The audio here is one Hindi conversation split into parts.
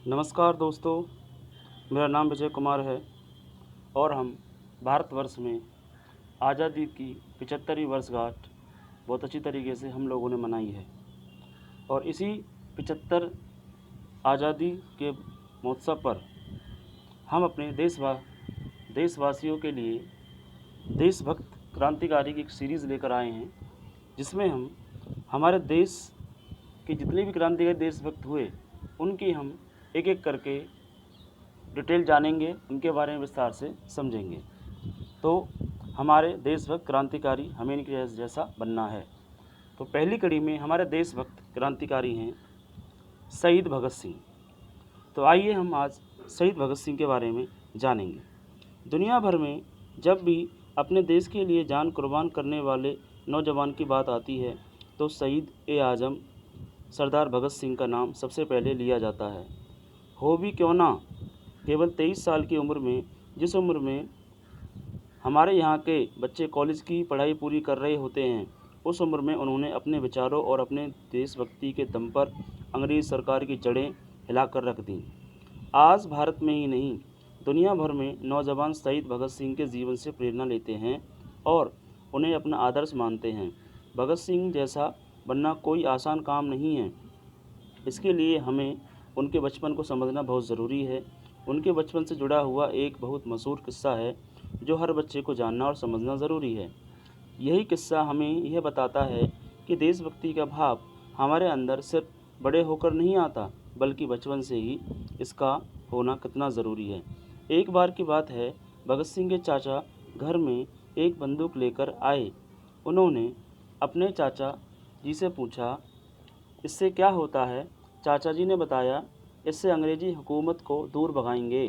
नमस्कार दोस्तों, मेरा नाम विजय कुमार है और हम भारतवर्ष में आज़ादी की 75वीं वर्षगांठ बहुत अच्छी तरीके से हम लोगों ने मनाई है। और इसी 75 आज़ादी के महोत्सव पर हम अपने देशवासियों के लिए देशभक्त क्रांतिकारी की एक सीरीज़ लेकर आए हैं, जिसमें हम हमारे देश के जितने भी क्रांतिकारी देशभक्त हुए उनकी हम एक एक करके डिटेल जानेंगे, उनके बारे में विस्तार से समझेंगे। तो हमारे देशभक्त क्रांतिकारी हमें इनके जैसा बनना है। तो पहली कड़ी में हमारे देशभक्त क्रांतिकारी हैं शहीद भगत सिंह। तो आइए हम आज शहीद भगत सिंह के बारे में जानेंगे। दुनिया भर में जब भी अपने देश के लिए जान कुर्बान करने वाले नौजवान की बात आती है तो शहीद ए आज़म सरदार भगत सिंह का नाम सबसे पहले लिया जाता है। हो भी क्यों ना केवल 23 साल की उम्र में, जिस उम्र में हमारे यहाँ के बच्चे कॉलेज की पढ़ाई पूरी कर रहे होते हैं, उस उम्र में उन्होंने अपने विचारों और अपने देशभक्ति के दम पर अंग्रेज़ सरकार की जड़ें हिलाकर रख दी। आज भारत में ही नहीं, दुनिया भर में नौजवान शहीद भगत सिंह के जीवन से प्रेरणा लेते हैं और उन्हें अपना आदर्श मानते हैं। भगत सिंह जैसा बनना कोई आसान काम नहीं है। इसके लिए हमें उनके बचपन को समझना बहुत ज़रूरी है। उनके बचपन से जुड़ा हुआ एक बहुत मशहूर किस्सा है जो हर बच्चे को जानना और समझना ज़रूरी है। यही किस्सा हमें यह बताता है कि देशभक्ति का भाव हमारे अंदर सिर्फ बड़े होकर नहीं आता, बल्कि बचपन से ही इसका होना कितना ज़रूरी है। एक बार की बात है, भगत सिंह के चाचा घर में एक बंदूक लेकर आए। उन्होंने अपने चाचा जी से पूछा, इससे क्या होता है? चाचा जी ने बताया, इससे अंग्रेज़ी हुकूमत को दूर भगाएंगे।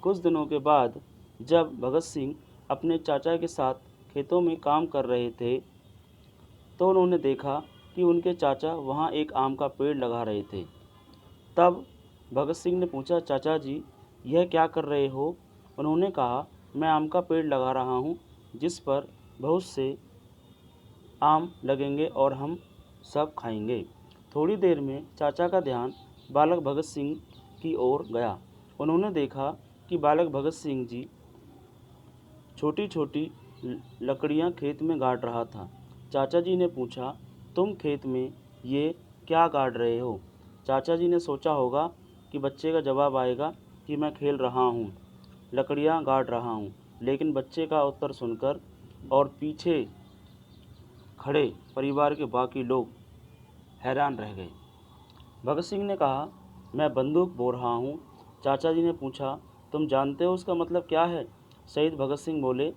कुछ दिनों के बाद जब भगत सिंह अपने चाचा के साथ खेतों में काम कर रहे थे तो उन्होंने देखा कि उनके चाचा वहाँ एक आम का पेड़ लगा रहे थे। तब भगत सिंह ने पूछा, चाचा जी यह क्या कर रहे हो? उन्होंने कहा, मैं आम का पेड़ लगा रहा हूँ जिस पर बहुत से आम लगेंगे और हम सब खाएंगे। थोड़ी देर में चाचा का ध्यान बालक भगत सिंह की ओर गया। उन्होंने देखा कि बालक भगत सिंह जी छोटी छोटी लकड़ियां खेत में गाड़ रहा था। चाचा जी ने पूछा, तुम खेत में ये क्या गाड़ रहे हो? चाचा जी ने सोचा होगा कि बच्चे का जवाब आएगा कि मैं खेल रहा हूँ, लकड़ियाँ गाड़ रहा हूँ। लेकिन बच्चे का उत्तर सुनकर और पीछे खड़े परिवार के बाकी लोग हैरान रह गए। भगत सिंह ने कहा, मैं बंदूक बो रहा हूँ। चाचा जी ने पूछा, तुम जानते हो उसका मतलब क्या है? शहीद भगत सिंह बोले,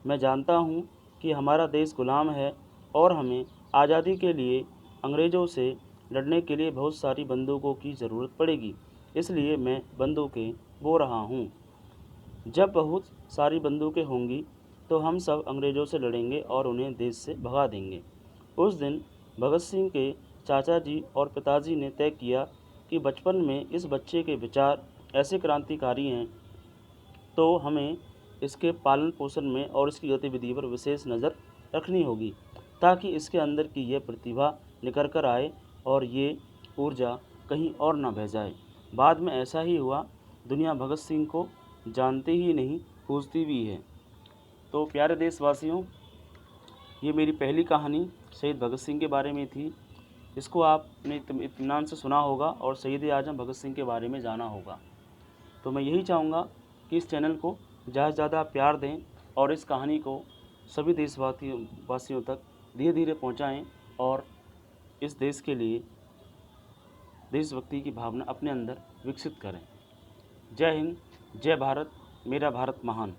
मैं जानता हूँ कि हमारा देश गुलाम है और हमें आज़ादी के लिए अंग्रेज़ों से लड़ने के लिए बहुत सारी बंदूकों की ज़रूरत पड़ेगी, इसलिए मैं बंदूकें बो रहा हूँ। जब बहुत सारी बंदूकें होंगी तो हम सब अंग्रेज़ों से लड़ेंगे और उन्हें देश से भगा देंगे। उस दिन भगत सिंह के चाचा जी और पिताजी ने तय किया कि बचपन में इस बच्चे के विचार ऐसे क्रांतिकारी हैं तो हमें इसके पालन पोषण में और इसकी गतिविधि पर विशेष नज़र रखनी होगी, ताकि इसके अंदर की यह प्रतिभा निखर कर आए और ये ऊर्जा कहीं और ना बह जाए। बाद में ऐसा ही हुआ। दुनिया भगत सिंह को जानती ही नहीं, पूजती भी है। तो प्यारे देशवासियों, ये मेरी पहली कहानी शहीद भगत सिंह के बारे में थी। इसको आपने इत्मीनान से सुना होगा और शहीद आज़म भगत सिंह के बारे में जाना होगा। तो मैं यही चाहूँगा कि इस चैनल को ज़्यादा से ज़्यादा प्यार दें और इस कहानी को सभी देशवासियों तक धीरे धीरे पहुँचाएँ और इस देश के लिए देशभक्ति की भावना अपने अंदर विकसित करें। जय हिंद, जय भारत, मेरा भारत महान।